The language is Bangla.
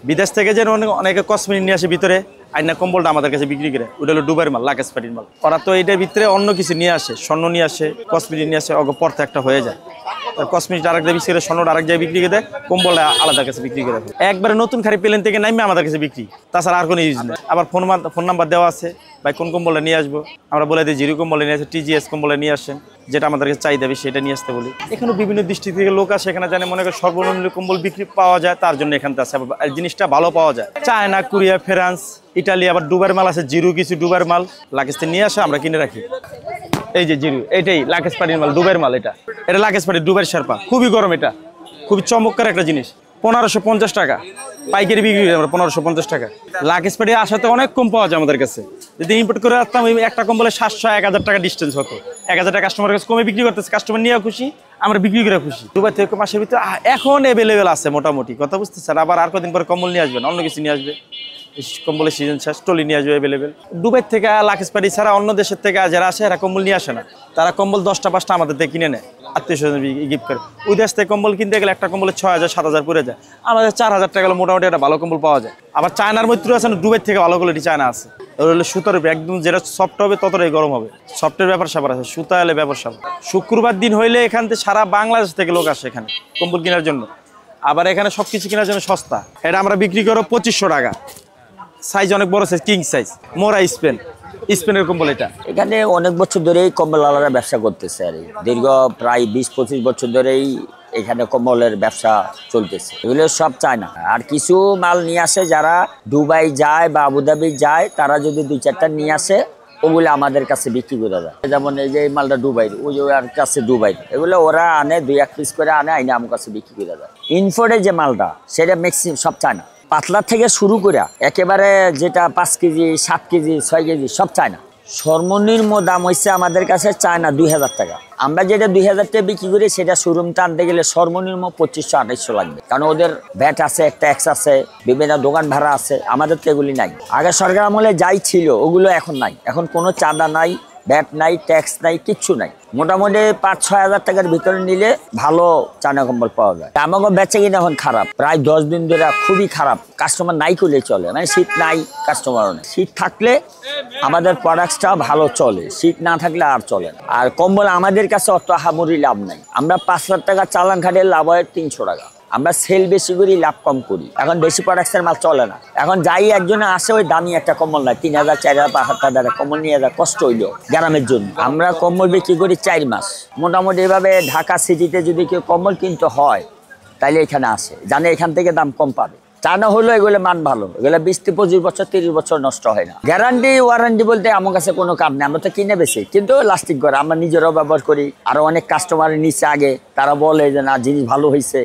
বিদেশ থেকে যে অনেকে কসমেটিক নিয়ে আসে ভিতরে আইনা কম্বলটা আমাদের কাছে বিক্রি করে, ওটা হলো ডুবাইয়ের মাল, লাকেশ পাটির মাল। ওরা তো এটার ভিতরে অন্য কিছু নিয়ে আসে, স্বর্ণ নিয়ে আসে, কসমেটিক নিয়ে আসে, পর্থা একটা হয়ে যায়। কসমেটিক আরেক জায়গায় বিক্রি করে, স্বর্ণটা আরেক জায়গায় বিক্রি করে, কম্বলটা আলাদা কাছে বিক্রি করে। একবারে নতুন খারি প্লেন থেকে নামে আমাদের কাছে বিক্রি, তাছাড়া আর কোনো ইউজ নেই। আবার ফোন নাম্বার দেওয়া আছে, ভাই কোন কম্বলটা নিয়ে আসবো, আমরা বলে দিই জিরো কম্বলে নিয়ে আসে, টিজিএস কম্বলে নিয়ে আসেন, যেটা আমাদেরকে চাই দেবে সেটা নিয়ে আসতে বলি। এখানে বিভিন্ন ডিস্ট্রিক্ট থেকে লোক আসে, এখানে জানে মনে করে সর্বনিম্ন কম্বল বিক্রি পাওয়া যায়, তার জন্য এখানে আসে। জিনিসটা ভালো পাওয়া যায়, চায়না, কোরিয়া, ফ্রান্স, ইটালি, আবার ডুবাইয়ের মাল আছে, জিরো কিছু ডুবাইয়ের মাল লাকেশ থেকে নিয়ে আসে, আমরা কিনে রাখি। এই যে জিরো, এটাই লাকেশ পাটির মাল, ডুবাইয়ের মাল। এটা লাকেশ পাটি, ডুবাইয়ের শেরপা, খুবই গরম, এটা খুবই চমৎকার একটা জিনিস। 1550 টাকা পাইকারি বিক্রি করি আমরা, 1550 টাকা। লাকেশ পাটি আসাতে অনেক কম পাওয়া যায় আমাদের কাছে। যদি ইম্পোর্ট করে আসতাম, একটা কম্বলে 700-1000 টাকা ডিস্টেন্স হতো। 1000 টাকা কাস্টমারের কাছে কমে বিক্রি করতেছে, কাস্টমার নিয়ে খুশি, আমরা বিক্রি করে খুশি। দুবাই থেকে মাসের ভিতরে এখন অ্যাভেলেবেল আছে মোটামুটি, কথা বুঝতেছেন। আবার আর কদিন পরে কম্বল নিয়ে আসবেন, অন্য কিছু নিয়ে আসবে, কম্বলের সিজন শেষ, টলি নিয়ে আসবে অ্যাভেলেবেল। দুবাই থেকে লাকেশ পাটি ছাড়া অন্য দেশের থেকে যারা আসে এরা কম্বল নিয়ে আসে না, তারা কম্বল 10টা-5টা আমাদের থেকে কিনে নেয়, আত্মীয় স্বজন গিফট করে। ওই দেশ থেকে কম্বল কিনতে গেলে একটা কম্বলে 6000-7000 পড়ে যায়, আমাদের 4000 টাকা হলে মোটামুটি একটা ভালো কম্বল পাওয়া যায়। আবার চায়নার মধ্যে আছে না, দুবাই থেকে ভালো কোয়ালিটি চায়না আছে, ওগুলো সুতার একদম যেটা সফট হবে ততটাই গরম হবে। সফটের ব্যাপার স্যাপার আছে, সুতা এলে ব্যাপার স্যাপার। শুক্রবার দিন হইলে এখান থেকে সারা বাংলাদেশ থেকে লোক আসে এখানে কম্বল কেনার জন্য। আবার এখানে সবকিছু কেনার জন্য সস্তা। এটা আমরা বিক্রি করো 2500 টাকা, সাইজ অনেক বড় সাইজ, কিং সাইজ, মোরা স্পেনের কম্বল। এখানে অনেক বছর ধরেই কম্বল আলাদা ব্যবসা করতেছে, আর দীর্ঘ প্রায় 20-25 বছর ধরেই এখানে কম্বলের ব্যবসা চলতেছে। এগুলো সব চায়না, আর কিছু মাল নিয়ে আসে যারা দুবাই যায় বা আবুধাবি যায়, তারা যদি 2-4টা নিয়ে আসে, ওগুলো আমাদের কাছে বিক্রি করে দেয়। যেমন এই যে মালটা দুবাই, ওই যে আর কাছে দুবাই, এগুলো ওরা আনে 2-1 পিস করে আনে, আইনে আমার কাছে বিক্রি করে দেয়। ইনফোর্টে যে মালটা, সেটা ম্যাক্সিমাম সব চায়না, পাতলা থেকে শুরু করে একেবারে যেটা 5 কেজি, 7 কেজি, 6 কেজি সব চায়না। সর্বনিম্ন দাম হচ্ছে আমাদের কাছে চায়না 2000 টাকা। আমরা যেটা 2000 টাকা বিক্রি করি, সেটা শোরুমটা আনতে গেলে সর্বনিম্ন 2500-2800 লাগবে, কারণ ওদের ভ্যাট আছে, ট্যাক্স আছে, বিভিন্ন দোকান ভাড়া আছে। আমাদের তো এগুলি নাই। আগে সরকার আমলে যাই ছিল ওগুলো এখন নাই, এখন কোনো চাঁদা নাই, ভ্যাট নাই, ট্যাক্স নাই, কিচ্ছু নাই। মোটামুটি 5-6 হাজার টাকার ভিতরে নিলে ভালো চায়না কম্বল পাওয়া যায়। আমাকে বেচে কিনা এখন খারাপ, প্রায় 10 দিন ধরে খুবই খারাপ। কাস্টমার নাই করলে চলে, মানে শীত নাই, কাস্টমারও নেই। শীত থাকলে আমাদের প্রোডাক্টটা ভালো চলে, শীত না থাকলে আর চলে না। আর কম্বল আমাদের কাছে অত হামুরি লাভ নাই। আমরা 5 লাখ টাকা চালান খাটে, লাভ হয় 300 টাকা। আমরা সেল বেশি করি, লাভ কম করি। এখন বেশি প্রোডাক্টের মাল চলে না। এখন যাই একজনে আসে, ওই দামি একটা কম্বল নাই, 3000, 4000, 5000 টাকা কম্বল নিয়ে যায়, কষ্ট হইলো গ্রামের জন্য। আমরা কম্বল বিক্রি করি 4 মাস মোটামুটি। এভাবে ঢাকা সিটিতে যদি কেউ কম্বল কিনতে হয়, তাইলে এখানে আসে, জানে এখান থেকে দাম কম পাবে। চায়না হলো এগুলো মান ভালো, এগুলো 20-25 বছর, 30 বছর নষ্ট হয় না। গ্যারান্টি ওয়ারেন্টি বলতে আমার কাছে কোনো কাম নেই, আমরা তো কিনে বেশি, কিন্তু লাস্টিং করে। আমরা নিজেরাও ব্যবহার করি, আরো অনেক কাস্টমার নিচে আগে, তারা বলে যে না জিনিস ভালো হয়েছে।